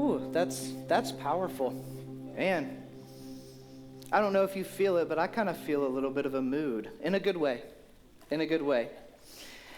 Whew, that's powerful. Man, I don't know if you feel it, but I kind of feel a little bit of a mood, in a good way, in a good way.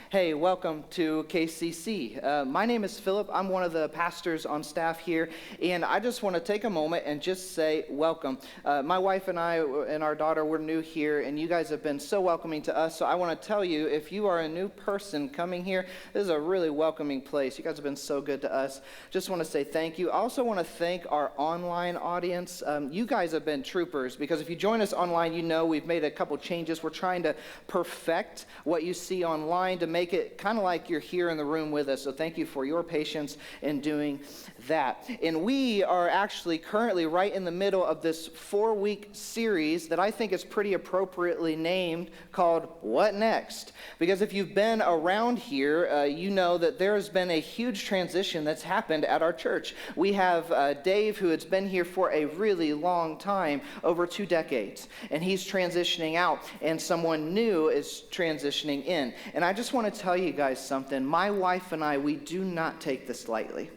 Hey, welcome to KCC. My name is Philip. I'm one of the pastors on staff here, and I just want to take a moment and just say welcome. My wife and I and our daughter, we're new here, and you guys have been so welcoming to us, so I want to tell you, if you are a new person coming here, this is a really welcoming place. You guys have been so good to us. Just want to say thank you. I also want to thank our online audience. You guys have been troopers, because if you join us online, you know we've made a couple changes. We're trying to perfect what you see online to make it kind of like you're here in the room with us. So thank you for your patience in doing that. And we are actually currently right in the middle of this 4-week series that I think is pretty appropriately named, called What Next? Because if you've been around here, you know that there has been a huge transition that's happened at our church. We have Dave, who has been here for a really long time, over 2 decades, and he's transitioning out, and someone new is transitioning in. And I just want to tell you guys something. My wife and I, we do not take this lightly.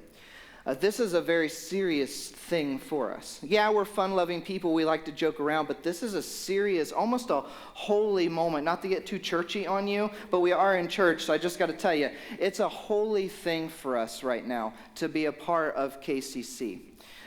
This is a very serious thing for us. Yeah, we're fun-loving people. We like to joke around, but this is a serious, almost a holy moment. Not to get too churchy on you, but we are in church, so I just got to tell you, it's a holy thing for us right now to be a part of KCC.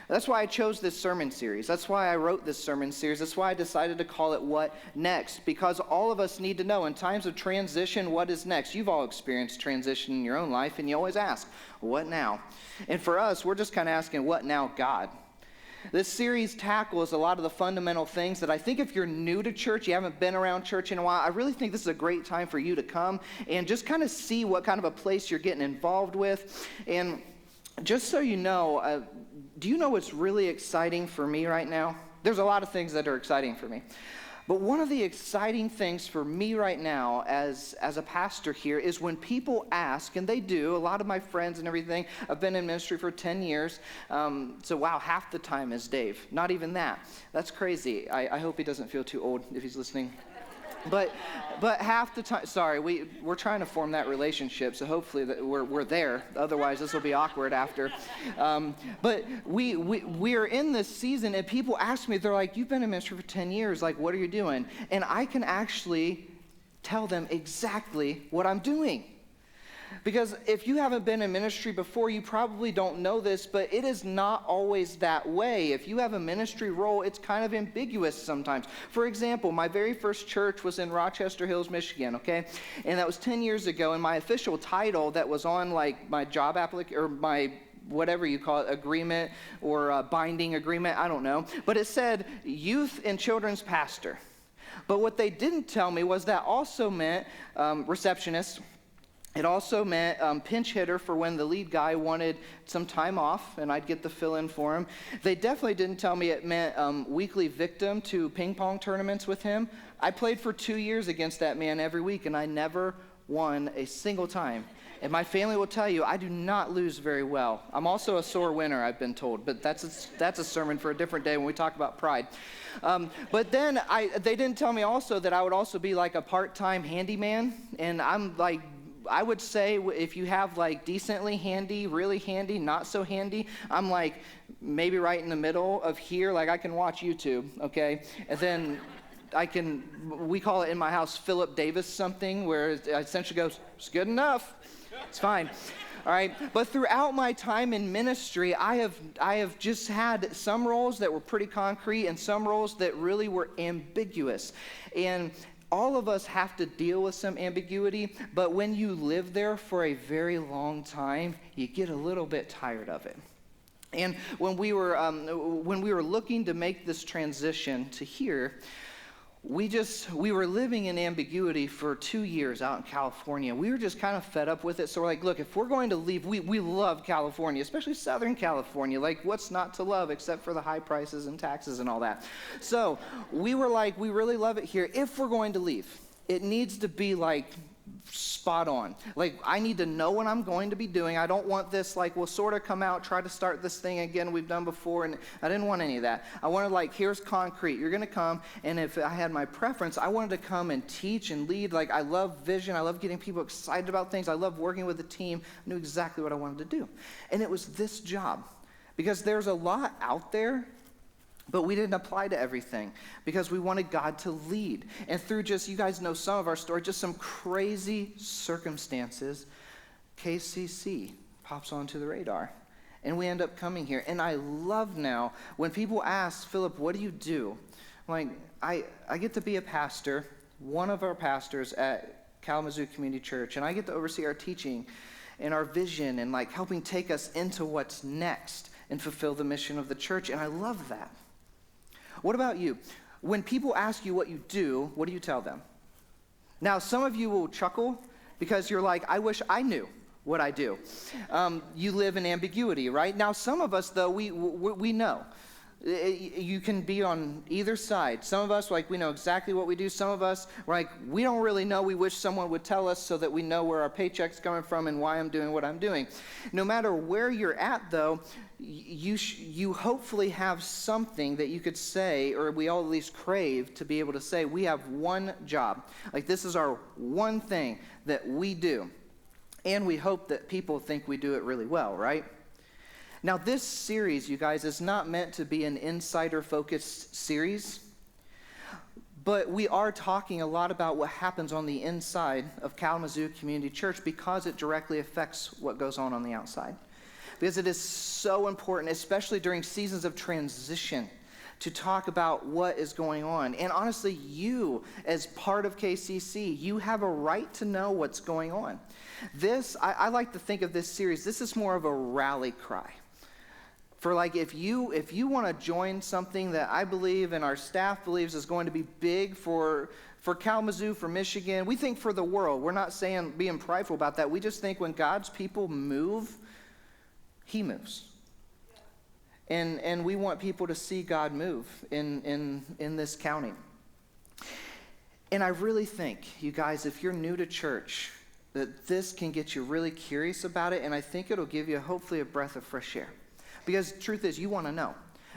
That's why I chose this sermon series. That's why I wrote this sermon series. That's why I decided to call it What Next? Because all of us need to know in times of transition, what is next? You've all experienced transition in your own life, and you always ask, what now? And for us, we're just kind of asking, what now, God? This series tackles a lot of the fundamental things that I think if you're new to church, you haven't been around church in a while, I really think this is a great time for you to come and just kind of see what kind of a place you're getting involved with. And just so you know, do you know what's really exciting for me right now? There's a lot of things that are exciting for me. But one of the exciting things for me right now as a pastor here is when people ask, and they do, a lot of my friends and everything, I've been in ministry for 10 years, so wow, half the time is Dave. Not even that. That's crazy. I hope he doesn't feel too old if he's listening. But half the time, sorry, we're trying to form that relationship, so hopefully that we're there. Otherwise, this will be awkward after. But we are in this season, and people ask me, they're like, "You've been in ministry for 10 years. Like, what are you doing?" And I can actually tell them exactly what I'm doing. Because if you haven't been in ministry before, you probably don't know this, but it is not always that way. If you have a ministry role, it's kind of ambiguous sometimes. For example, my very first church was in Rochester Hills, Michigan, okay? And that was 10 years ago, and my official title that was on like my job application, or my whatever you call it, agreement or binding agreement, I don't know. But it said youth and children's pastor. But what they didn't tell me was that also meant receptionist. It also meant pinch hitter for when the lead guy wanted some time off, and I'd get the fill-in for him. They definitely didn't tell me it meant weekly victim to ping pong tournaments with him. I played for 2 years against that man every week, and I never won a single time. And my family will tell you, I do not lose very well. I'm also a sore winner, I've been told, but that's a sermon for a different day when we talk about pride. But then they didn't tell me also that I would also be like a part-time handyman, and I'm like, I would say if you have like decently handy, really handy, not so handy, I'm like maybe right in the middle of here, like I can watch YouTube, okay? And then we call it in my house Philip Davis something, where it essentially goes, it's good enough, it's fine. All right, but throughout my time in ministry, I have just had some roles that were pretty concrete and some roles that really were ambiguous. And all of us have to deal with some ambiguity, but when you live there for a very long time, you get a little bit tired of it. And when we were looking to make this transition to here, we were living in ambiguity for 2 years out in California. We were just kind of fed up with it. So we're like, look, if we're going to leave, we love California, especially Southern California. Like, what's not to love except for the high prices and taxes and all that? So we were like, we really love it here. If we're going to leave, it needs to be like spot on. Like, I need to know what I'm going to be doing. I don't want this, like, we'll sort of come out, try to start this thing again we've done before, and I didn't want any of that. I wanted, like, here's concrete. You're going to come, and if I had my preference, I wanted to come and teach and lead. Like, I love vision. I love getting people excited about things. I love working with a team. I knew exactly what I wanted to do. And it was this job. Because there's a lot out there, but we didn't apply to everything because we wanted God to lead. And through just, you guys know some of our story, just some crazy circumstances, KCC pops onto the radar. And we end up coming here. And I love now when people ask, Philip, what do you do? Like, I get to be a pastor, one of our pastors at Kalamazoo Community Church, and I get to oversee our teaching and our vision and like helping take us into what's next and fulfill the mission of the church. And I love that. What about you? When people ask you what you do, what do you tell them? Now, some of you will chuckle because you're like, I wish I knew what I do. You live in ambiguity, right? Now, some of us, though, we know. You can be on either side. Some of us, like, we know exactly what we do. Some of us, like, we don't really know. We wish someone would tell us so that we know where our paycheck's coming from and why I'm doing what I'm doing. No matter where you're at, though, you hopefully have something that you could say, or we all at least crave to be able to say, we have one job. Like, this is our one thing that we do. And we hope that people think we do it really well, right? Now, this series, you guys, is not meant to be an insider-focused series, but we are talking a lot about what happens on the inside of Kalamazoo Community Church because it directly affects what goes on the outside. Because it is so important, especially during seasons of transition, to talk about what is going on. And honestly, you, as part of KCC, you have a right to know what's going on. This, I like to think of this series, this is more of a rally cry. For like, if you want to join something that I believe and our staff believes is going to be big for Kalamazoo, for Michigan, we think for the world. We're not saying being prideful about that. We just think when God's people move, he moves. And we want people to see God move in this county. And I really think, you guys, if you're new to church, that this can get you really curious about it, and I think it'll give you hopefully a breath of fresh air. Because the truth is, you want to know.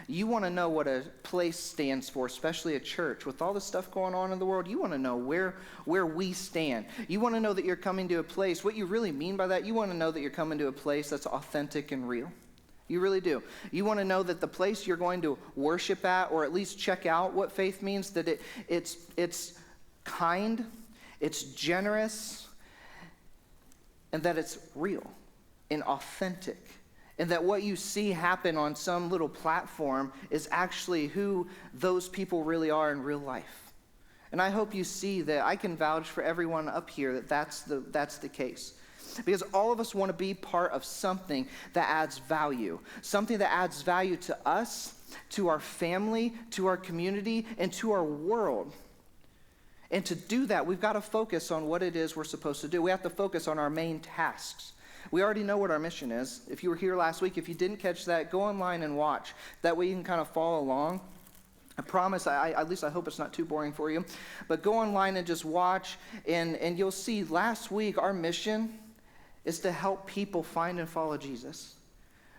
You want to know what a place stands for, especially a church. With all the stuff going on in the world, you want to know where we stand. You want to know that you're coming to a place. What you really mean by that, you want to know that you're coming to a place that's authentic and real. You really do. You want to know that the place you're going to worship at, or at least check out what faith means, that it's kind, it's generous, and that it's real and authentic. And that what you see happen on some little platform is actually who those people really are in real life. And I hope you see that I can vouch for everyone up here that that's the case. Because all of us want to be part of something that adds value. Something that adds value to us, to our family, to our community, and to our world. And to do that, we've got to focus on what it is we're supposed to do. We have to focus on our main tasks. We already know what our mission is. If you were here last week, if you didn't catch that, go online and watch. That way you can kind of follow along. I promise, at least I hope it's not too boring for you. But go online and just watch, and you'll see last week our mission is to help people find and follow Jesus.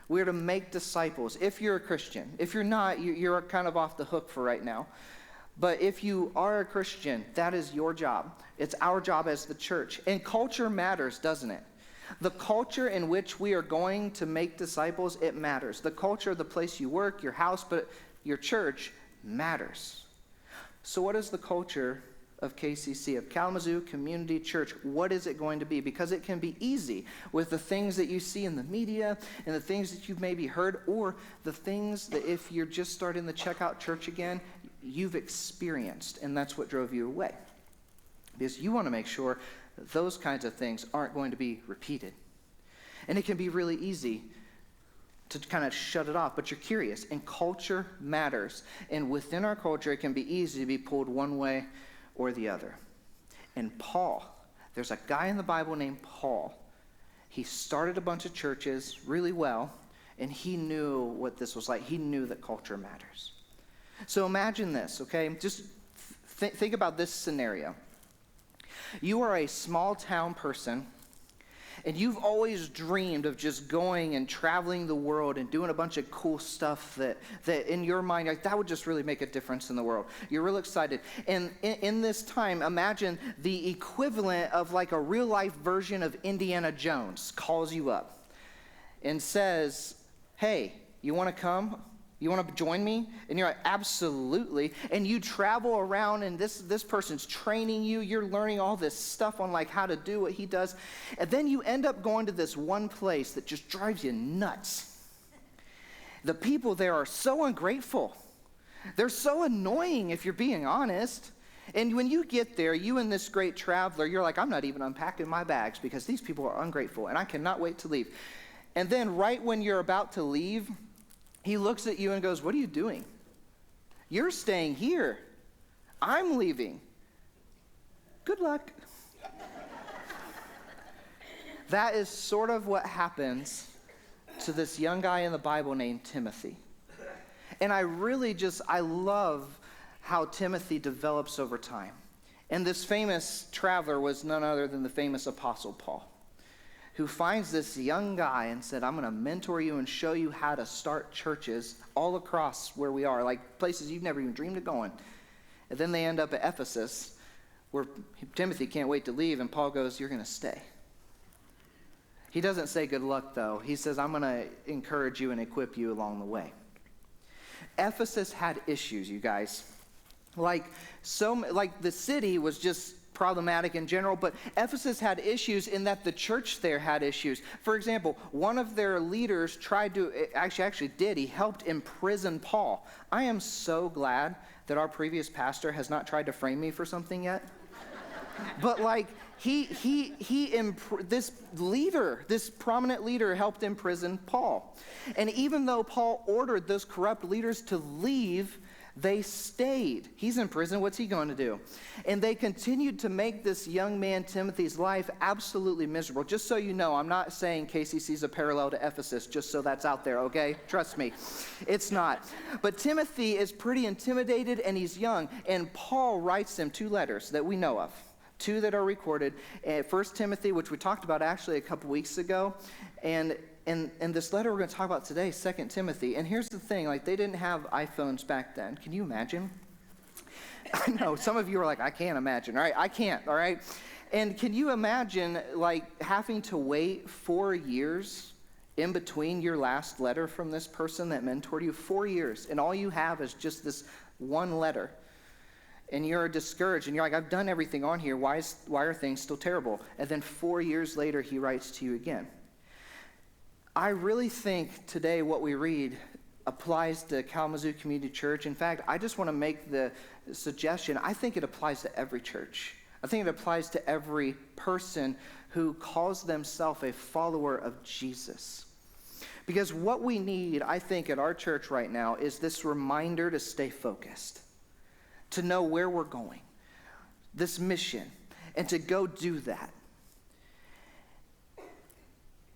We're to make disciples. If you're a Christian. If you're not, you're kind of off the hook for right now. But if you are a Christian, that is your job. It's our job as the church. And culture matters, doesn't it? The culture in which we are going to make disciples, it matters. The culture of the place you work, your house, but your church matters. So what is the culture of KCC, of Kalamazoo Community Church? What is it going to be? Because it can be easy with the things that you see in the media and the things that you've maybe heard, or the things that if you're just starting to check out church again, you've experienced, and that's what drove you away. Because you want to make sure that those kinds of things aren't going to be repeated. And it can be really easy to kind of shut it off, but you're curious, and culture matters. And within our culture, it can be easy to be pulled one way or the other. And Paul, there's a guy in the Bible named Paul. He started a bunch of churches really well, and he knew what this was like. He knew that culture matters. So imagine this, okay? Just think about this scenario. You are a small town person, and you've always dreamed of just going and traveling the world and doing a bunch of cool stuff that in your mind, like, that would just really make a difference in the world. You're real excited. And in this time, imagine the equivalent of like a real life version of Indiana Jones calls you up and says, hey, You want to come? You want to join me? And you're like, absolutely. And you travel around, and this person's training you. You're learning all this stuff on like how to do what he does. And then you end up going to this one place that just drives you nuts. The people there are so ungrateful. They're so annoying, if you're being honest. And when you get there, you and this great traveler, you're like, I'm not even unpacking my bags because these people are ungrateful, and I cannot wait to leave. And then right when you're about to leave, he looks at you and goes, what are you doing? You're staying here. I'm leaving. Good luck. That is sort of what happens to this young guy in the Bible named Timothy. And I love how Timothy develops over time. And this famous traveler was none other than the famous Apostle Paul, who finds this young guy and said, I'm going to mentor you and show you how to start churches all across where we are, like places you've never even dreamed of going. And then they end up at Ephesus, where Timothy can't wait to leave, and Paul goes, you're going to stay. He doesn't say good luck, though. He says, I'm going to encourage you and equip you along the way. Ephesus had issues, you guys. Like the city was just problematic in general, but Ephesus had issues in that the church there had issues. For example, one of their leaders he helped imprison Paul. I am so glad that our previous pastor has not tried to frame me for something yet. But this prominent leader helped imprison Paul. And even though Paul ordered those corrupt leaders to leave, they stayed. He's in prison. What's he going to do? And they continued to make this young man, Timothy's life, absolutely miserable. Just so you know, I'm not saying KCC's a parallel to Ephesus, just so that's out there, okay? Trust me. It's not. But Timothy is pretty intimidated, and he's young. And Paul writes him 2 letters that we know of. 2 that are recorded. 1 Timothy, which we talked about actually a couple weeks ago. And this letter we're going to talk about today, 2 Timothy. And here's the thing, they didn't have iPhones back then. Can you imagine? I know, some of you are like, I can't imagine, all right? I can't, all right? And can you imagine, having to wait 4 years in between your last letter from this person that mentored you? 4 years, and all you have is just this one letter. And you're discouraged, and you're like, I've done everything on here. Why are things still terrible? And then 4 years later, he writes to you again. I really think today what we read applies to Kalamazoo Community Church. In fact, I just want to make the suggestion, I think it applies to every church. I think it applies to every person who calls themselves a follower of Jesus. Because what we need, I think, at our church right now is this reminder to stay focused, to know where we're going, this mission, and to go do that.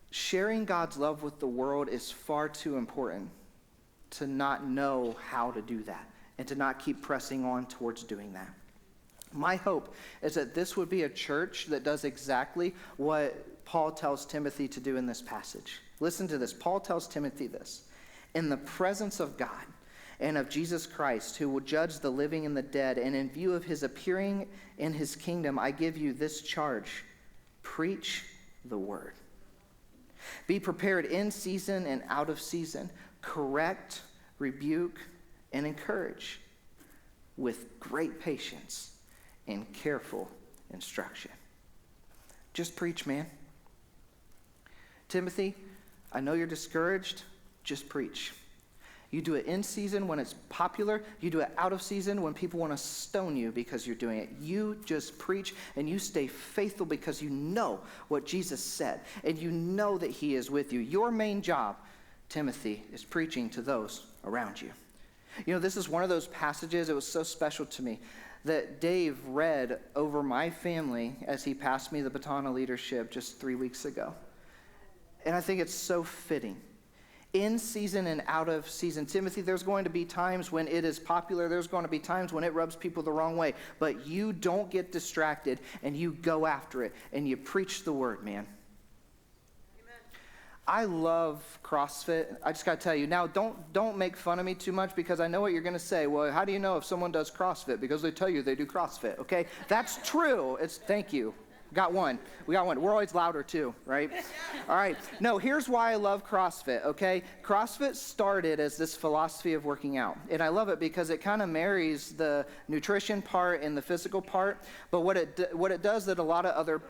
Sharing God's love with the world is far too important to not know how to do that and to not keep pressing on towards doing that. My hope is that this would be a church that does exactly what Paul tells Timothy to do in this passage. Listen to this. Paul tells Timothy this. In the presence of God and of Jesus Christ, who will judge the living and the dead, and in view of his appearing in his kingdom, I give you this charge. Preach the word. Be prepared in season and out of season. Correct, rebuke, and encourage with great patience and careful instruction. Just preach, man. Timothy, I know you're discouraged. Just preach. You do it in season when it's popular. You do it out of season when people want to stone you because you're doing it. You just preach and you stay faithful because you know what Jesus said and you know that he is with you. Your main job, Timothy, is preaching to those around you. You know, this is one of those passages, it was so special to me, that Dave read over my family as he passed me the baton of leadership just 3 weeks ago. And I think it's so fitting. In season and out of season. Timothy, there's going to be times when it is popular. There's going to be times when it rubs people the wrong way. But you don't get distracted and you go after it and you preach the word, man. Amen. I love CrossFit. I just got to tell you. Now, don't make fun of me too much because I know what you're going to say. Well, how do you know if someone does CrossFit? Because they tell you they do CrossFit, okay? That's true. Thank you. Got one. We got one. We're always louder too, right? All right. No, here's why I love CrossFit, okay? CrossFit started as this philosophy of working out. And I love it because it kind of marries the nutrition part and the physical part. But what it does that a lot of other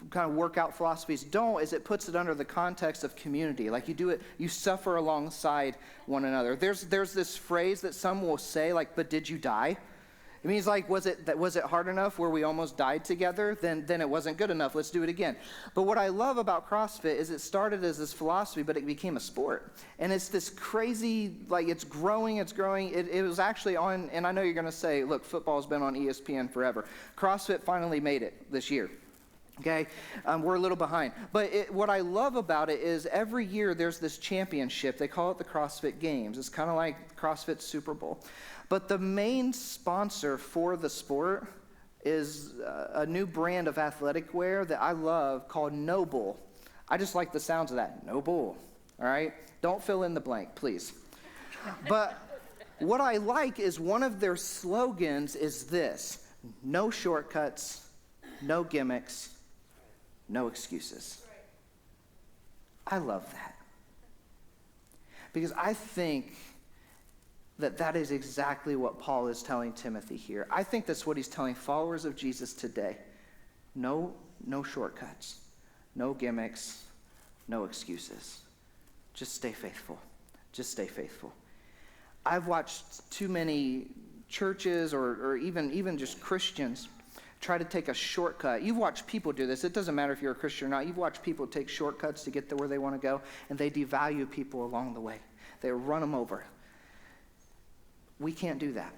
kind of workout philosophies don't is it puts it under the context of community. Like you do it, you suffer alongside one another. There's this phrase that some will say, like, but did you die? It means like, was it hard enough where we almost died together? Then it wasn't good enough. Let's do it again. But what I love about CrossFit is it started as this philosophy, but it became a sport. And it's this crazy, like it's growing. It was actually on, and I know you're going to say, look, football's been on ESPN forever. CrossFit finally made it this year. Okay, we're a little behind. But what I love about it is every year there's this championship. They call it the CrossFit Games. It's kind of like CrossFit Super Bowl. But the main sponsor for the sport is a new brand of athletic wear that I love called Noble. I just like the sounds of that. Noble. All right? Don't fill in the blank, please. But what I like is one of their slogans is this: no shortcuts, no gimmicks, no excuses. I love that. Because I think that is exactly what Paul is telling Timothy here. I think that's what he's telling followers of Jesus today. No shortcuts, no gimmicks, no excuses. Just stay faithful. Just stay faithful. I've watched too many churches or even just Christians try to take a shortcut. You've watched people do this. It doesn't matter if you're a Christian or not. You've watched people take shortcuts to get to where they want to go, and they devalue people along the way. They run them over. We can't do that.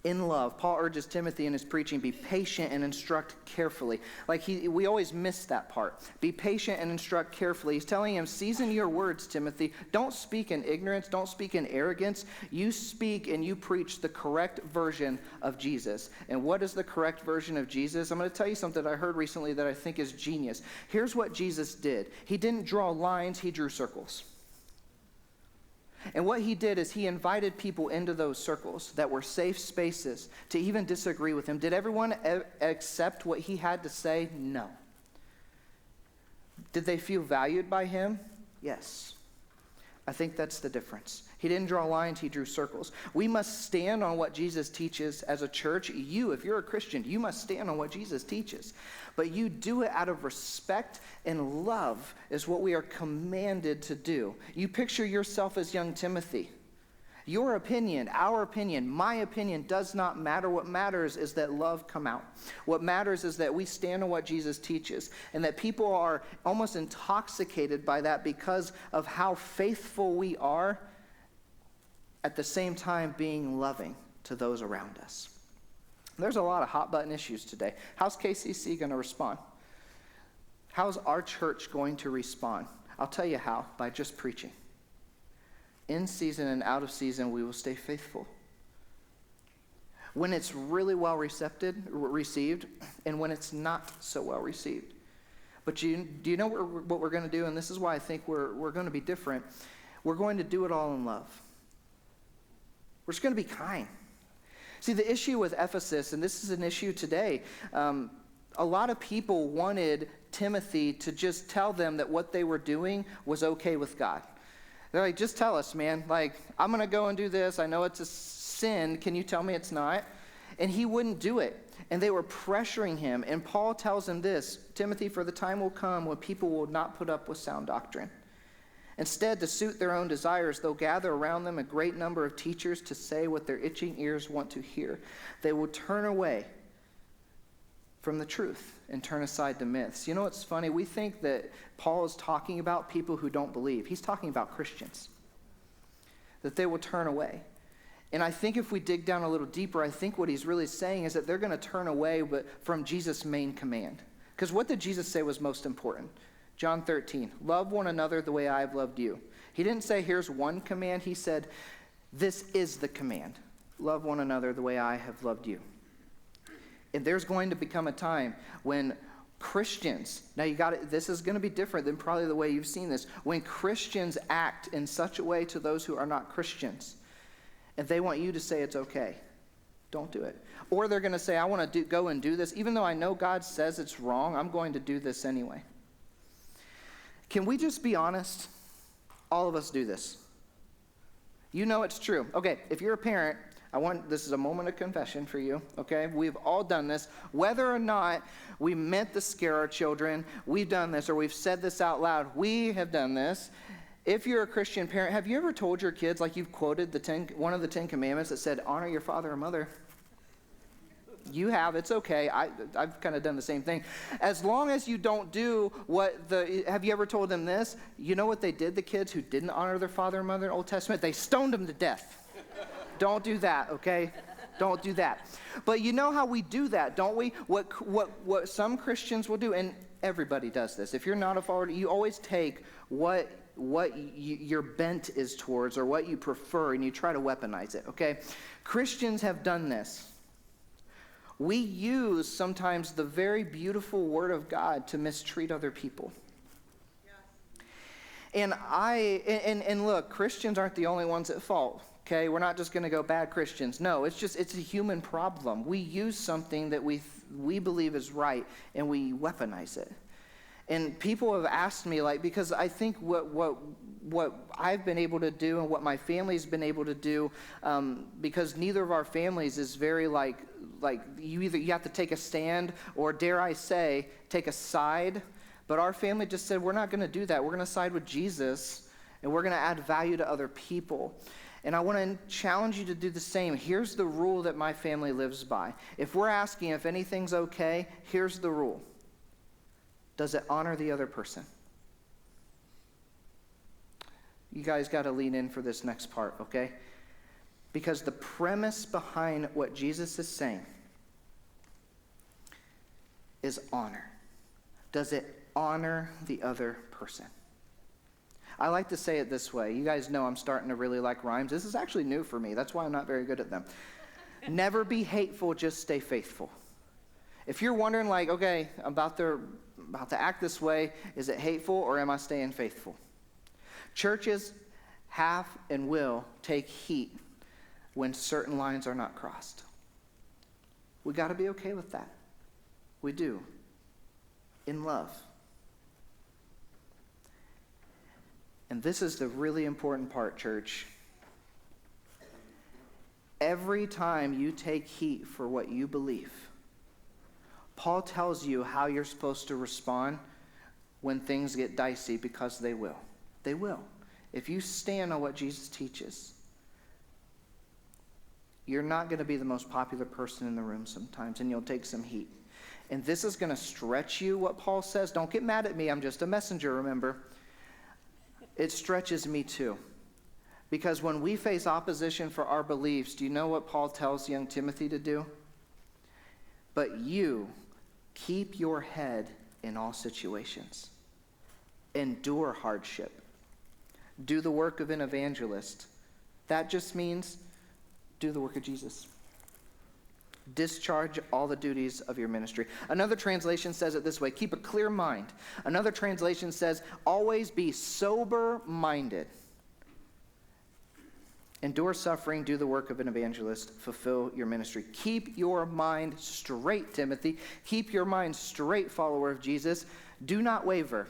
In love, Paul urges Timothy in his preaching, be patient and instruct carefully. We always miss that part. Be patient and instruct carefully. He's telling him, season your words, Timothy. Don't speak in ignorance. Don't speak in arrogance. You speak and you preach the correct version of Jesus. And what is the correct version of Jesus? I'm going to tell you something that I heard recently that I think is genius. Here's what Jesus did. He didn't draw lines. He drew circles. And what he did is he invited people into those circles that were safe spaces to even disagree with him. Did everyone accept what he had to say? No. Did they feel valued by him? Yes. I think that's the difference. He didn't draw lines, he drew circles. We must stand on what Jesus teaches as a church. You, if you're a Christian, you must stand on what Jesus teaches. But you do it out of respect and love is what we are commanded to do. You picture yourself as young Timothy. Your opinion, our opinion, my opinion does not matter. What matters is that love come out. What matters is that we stand on what Jesus teaches and that people are almost intoxicated by that because of how faithful we are, at the same time being loving to those around us. There's a lot of hot button issues today. How's KCC going to respond? How's our church going to respond? I'll tell you how, by just preaching. In season and out of season, we will stay faithful. When it's really well received, and when it's not so well received. But do you know what we're going to do? And this is why I think we're going to be different. We're going to do it all in love. We're just going to be kind. See, the issue with Ephesus, and this is an issue today, a lot of people wanted Timothy to just tell them that what they were doing was okay with God. They're like, just tell us, man. Like, I'm going to go and do this. I know it's a sin. Can you tell me it's not? And he wouldn't do it. And they were pressuring him. And Paul tells him this, Timothy, for the time will come when people will not put up with sound doctrine. Instead, to suit their own desires, they'll gather around them a great number of teachers to say what their itching ears want to hear. They will turn away from the truth and turn aside to myths. You know what's funny? We think that Paul is talking about people who don't believe. He's talking about Christians. That they will turn away. And I think if we dig down a little deeper, I think what he's really saying is that they're going to turn away from Jesus' main command. Because what did Jesus say was most important? John 13, love one another the way I have loved you. He didn't say here's one command. He said this is the command. Love one another the way I have loved you. And there's going to become a time when Christians, now this is going to be different than probably the way you've seen this, when Christians act in such a way to those who are not Christians, and they want you to say it's okay. Don't do it. Or they're going to say, I want to go and do this. Even though I know God says it's wrong, I'm going to do this anyway. Can we just be honest? All of us do this. You know it's true. Okay, if you're a parent, this is a moment of confession for you, okay? We've all done this. Whether or not we meant to scare our children, we've done this, or we've said this out loud. We have done this. If you're a Christian parent, have you ever told your kids, like you've quoted one of the 10 Commandments that said, honor your father and mother? You have. It's okay. I've kind of done the same thing. As long as you don't do have you ever told them this? You know what they did, the kids who didn't honor their father and mother in the Old Testament? They stoned them to death. Don't do that, okay? Don't do that. But you know how we do that, don't we? What some Christians will do, and everybody does this. If you're not a follower, you always take what your bent is towards or what you prefer, and you try to weaponize it, okay? Christians have done this. We use sometimes the very beautiful word of God to mistreat other people. Yes. And look, Christians aren't the only ones at fault. Okay, we're not just going to go bad Christians. No, it's a human problem. We use something that we believe is right, and we weaponize it. And people have asked me, because I think what I've been able to do and what my family's been able to do, because neither of our families is very you have to take a stand, or dare I say, take a side. But our family just said, we're not going to do that. We're going to side with Jesus, and we're going to add value to other people. And I want to challenge you to do the same. Here's the rule that my family lives by. If we're asking if anything's okay, here's the rule. Does it honor the other person? You guys got to lean in for this next part, okay? Because the premise behind what Jesus is saying is honor. Does it honor the other person? I like to say it this way. You guys know I'm starting to really like rhymes. This is actually new for me. That's why I'm not very good at them. Never be hateful, just stay faithful. If you're wondering, okay, I'm about to act this way, is it hateful or am I staying faithful? Churches have and will take heat when certain lines are not crossed. We got to be okay with that. We do. In love. And this is the really important part, church. Every time you take heat for what you believe, Paul tells you how you're supposed to respond when things get dicey, because they will. They will. If you stand on what Jesus teaches, you're not going to be the most popular person in the room sometimes, and you'll take some heat. And this is going to stretch you, what Paul says. Don't get mad at me. I'm just a messenger, remember. It stretches me too. Because when we face opposition for our beliefs, do you know what Paul tells young Timothy to do? But you keep your head in all situations. Endure hardship. Do the work of an evangelist. That just means do the work of Jesus. Discharge all the duties of your ministry. Another translation says it this way: keep a clear mind. Another translation says, always be sober-minded. Endure suffering, do the work of an evangelist, fulfill your ministry. Keep your mind straight, Timothy. Keep your mind straight, follower of Jesus. Do not waver.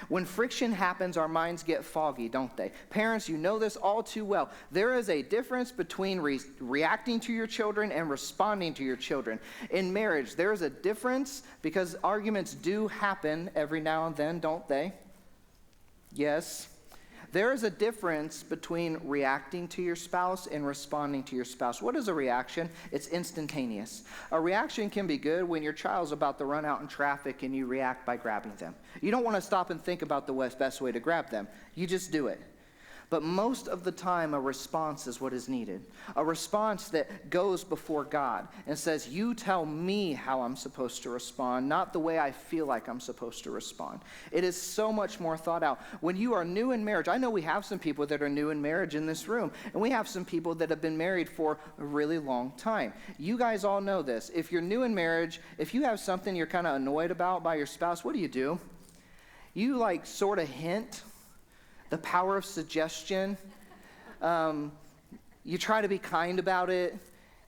When friction happens, our minds get foggy, don't they? Parents, you know this all too well. There is a difference between reacting to your children and responding to your children. In marriage, there is a difference because arguments do happen every now and then, don't they? Yes. There is a difference between reacting to your spouse and responding to your spouse. What is a reaction? It's instantaneous. A reaction can be good when your child's about to run out in traffic and you react by grabbing them. You don't want to stop and think about the best way to grab them. You just do it. But most of the time, a response is what is needed. A response that goes before God and says, you tell me how I'm supposed to respond, not the way I feel like I'm supposed to respond. It is so much more thought out. When you are new in marriage, I know we have some people that are new in marriage in this room, and we have some people that have been married for a really long time. You guys all know this. If you're new in marriage, if you have something you're kind of annoyed about by your spouse, what do? You sort of hint. The power of suggestion. You try to be kind about it.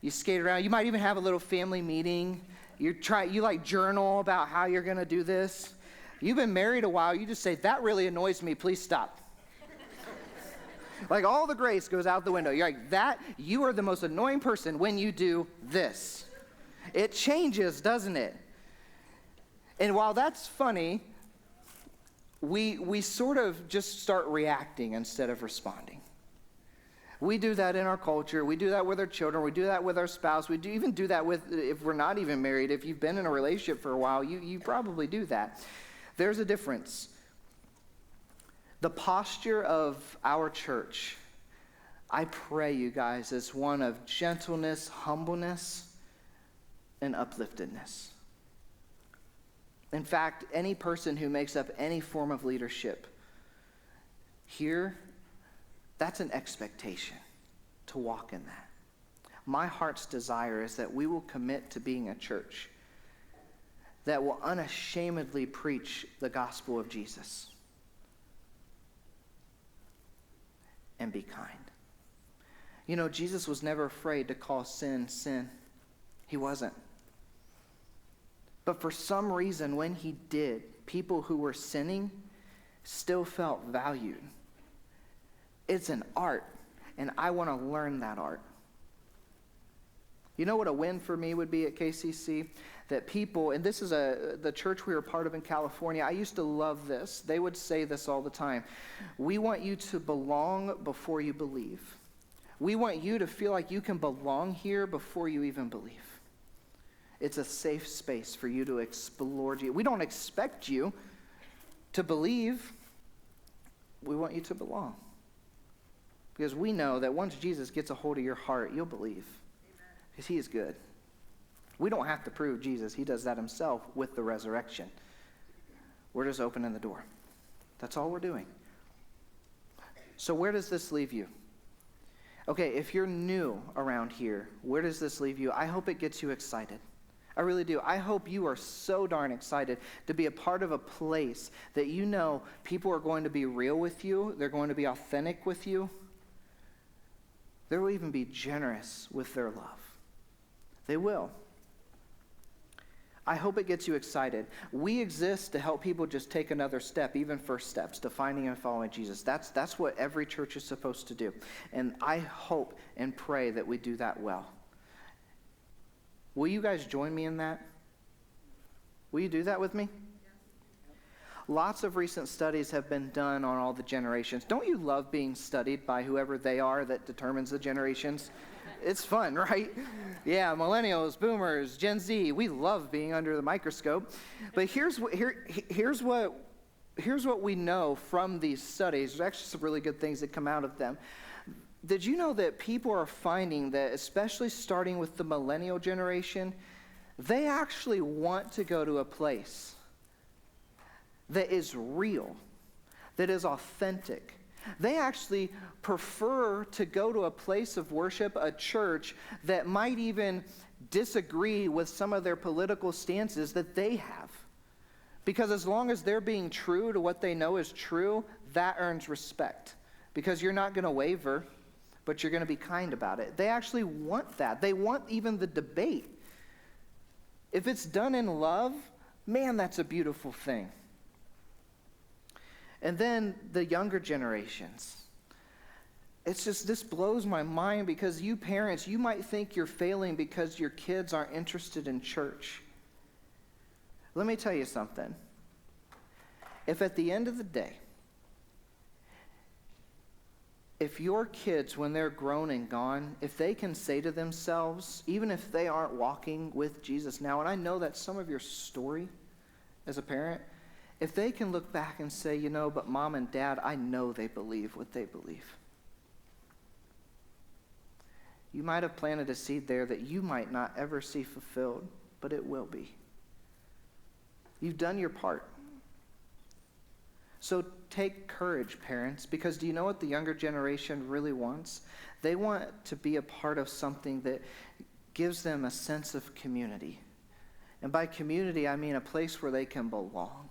You skate around. You might even have a little family meeting. You like journal about how you're going to do this. You've been married a while. You just say, that really annoys me. Please stop. Like all the grace goes out the window. You're like, you are the most annoying person when you do this. It changes, doesn't it? And while that's funny, we sort of just start reacting instead of responding. We do that in our culture. We do that with our children. We do that with our spouse. We even do that with, if we're not even married. If you've been in a relationship for a while, you probably do that. There's a difference. The posture of our church, I pray, you guys, is one of gentleness, humbleness, and upliftedness. In fact, any person who makes up any form of leadership here, that's an expectation to walk in that. My heart's desire is that we will commit to being a church that will unashamedly preach the gospel of Jesus and be kind. You know, Jesus was never afraid to call sin, sin. He wasn't. But for some reason, when he did, people who were sinning still felt valued. It's an art, and I want to learn that art. You know what a win for me would be at KCC? That people, and this is the church we were part of in California, I used to love this. They would say this all the time. We want you to belong before you believe. We want you to feel like you can belong here before you even believe. It's a safe space for you to explore. We don't expect you to believe. We want you to belong. Because we know that once Jesus gets a hold of your heart, you'll believe. Because he is good. We don't have to prove Jesus. He does that himself with the resurrection. We're just opening the door. That's all we're doing. So where does this leave you? Okay, if you're new around here, where does this leave you? I hope it gets you excited. I really do. I hope you are so darn excited to be a part of a place that you know people are going to be real with you. They're going to be authentic with you. They will even be generous with their love. They will. I hope it gets you excited. We exist to help people just take another step, even first steps, to finding and following Jesus. That's what every church is supposed to do. And I hope and pray that we do that well. Will you guys join me in that? Will you do that with me? Lots of recent studies have been done on all the generations. Don't you love being studied by whoever they are that determines the generations? It's fun, right? Yeah, millennials, boomers, Gen Z, we love being under the microscope. But here's what we know from these studies. There's actually some really good things that come out of them. Did you know that people are finding that, especially starting with the millennial generation, they actually want to go to a place that is real, that is authentic. They actually prefer to go to a place of worship, a church, that might even disagree with some of their political stances that they have. Because as long as they're being true to what they know is true, that earns respect. Because you're not going to waver, but you're going to be kind about it. They actually want that. They want even the debate. If it's done in love, man, that's a beautiful thing. And then the younger generations. It's just, this blows my mind because you parents, you might think you're failing because your kids aren't interested in church. Let me tell you something. If at the end of the day, if your kids, when they're grown and gone, if they can say to themselves, even if they aren't walking with Jesus now, and I know that's some of your story as a parent, if they can look back and say, you know, but mom and dad, I know they believe what they believe. You might have planted a seed there that you might not ever see fulfilled, but it will be. You've done your part. So take courage, parents, because do you know what the younger generation really wants? They want to be a part of something that gives them a sense of community. And by community, I mean a place where they can belong.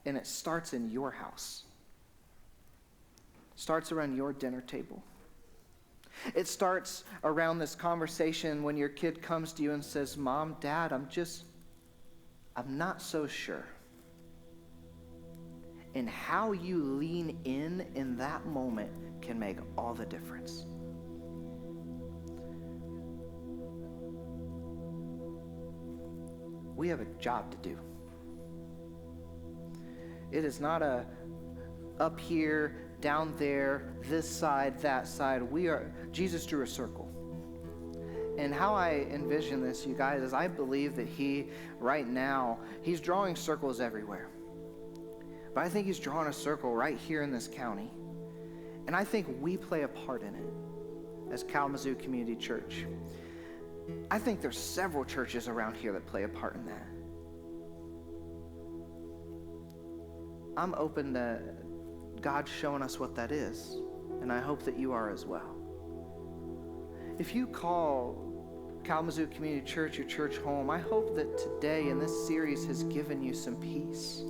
And it starts in your house. Starts around your dinner table. It starts around this conversation when your kid comes to you and says, Mom, Dad, I'm not so sure. And how you lean in that moment can make all the difference. We have a job to do. It is not a up here, down there, this side, that side. Jesus drew a circle. And how I envision this, you guys, is I believe that right now, he's drawing circles everywhere. But I think he's drawing a circle right here in this county. And I think we play a part in it as Kalamazoo Community Church. I think there's several churches around here that play a part in that. I'm open to God showing us what that is, and I hope that you are as well. If you call Kalamazoo Community Church your church home, I hope that today in this series has given you some peace.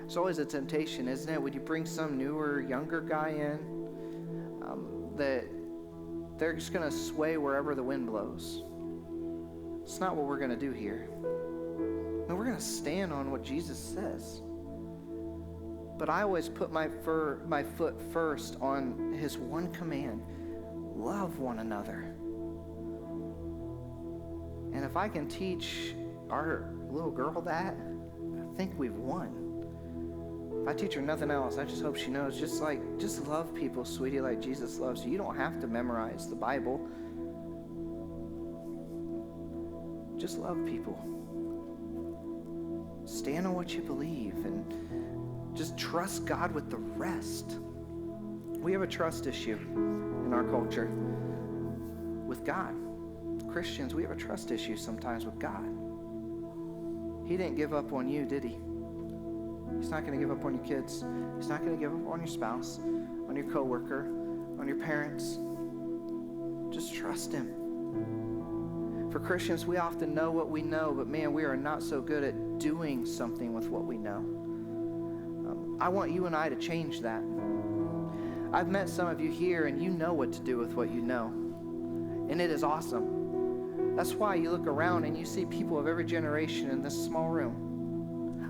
It's always a temptation, isn't it? When you bring some newer, younger guy in, that they're just going to sway wherever the wind blows. It's not what we're going to do here. No, we're going to stand on what Jesus says. But I always put my foot first on his one command: love one another. And if I can teach our little girl that, I think we've won. If I teach her nothing else, I just hope she knows, just love people, sweetie, like Jesus loves you. You don't have to memorize the Bible. Just love people. Stand on what you believe and just trust God with the rest. We have a trust issue in our culture with God. Christians, we have a trust issue sometimes with God. He didn't give up on you, did he? He's not going to give up on your kids. He's not going to give up on your spouse, on your coworker, on your parents. Just trust him. For Christians, we often know what we know, but man, we are not so good at doing something with what we know. I want you and I to change that. I've met some of you here, and you know what to do with what you know. And it is awesome. That's why you look around and you see people of every generation in this small room.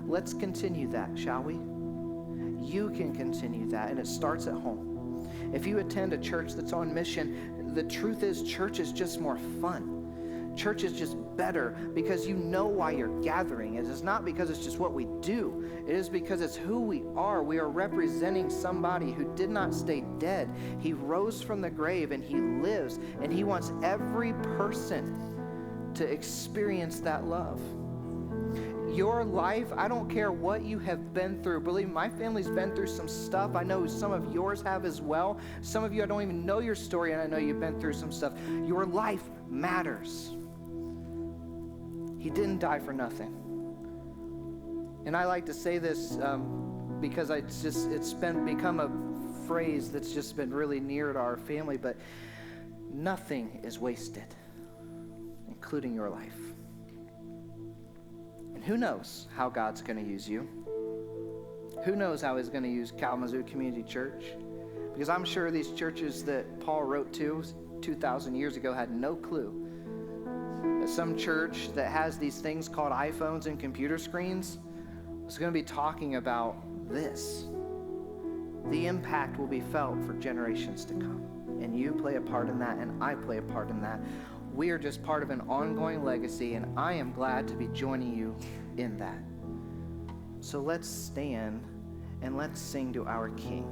Let's continue that, shall we? You can continue that, and it starts at home. If you attend a church that's on mission, the truth is church is just more fun. Church is just better because you know why you're gathering. It is not because it's just what we do. It is because it's who we are. We are representing somebody who did not stay dead. He rose from the grave and he lives, and he wants every person to experience that love. Your life, I don't care what you have been through. Believe me, my family's been through some stuff. I know some of yours have as well. Some of you, I don't even know your story, and I know you've been through some stuff. Your life matters. He didn't die for nothing. And I like to say this because it's become a phrase that's just been really near to our family, but nothing is wasted, including your life. And who knows how God's going to use you? Who knows how he's going to use Kalamazoo Community Church? Because I'm sure these churches that Paul wrote to 2,000 years ago had no clue that some church that has these things called iPhones and computer screens was going to be talking about this. The impact will be felt for generations to come. And you play a part in that, and I play a part in that. We are just part of an ongoing legacy, and I am glad to be joining you in that. So let's stand and let's sing to our King.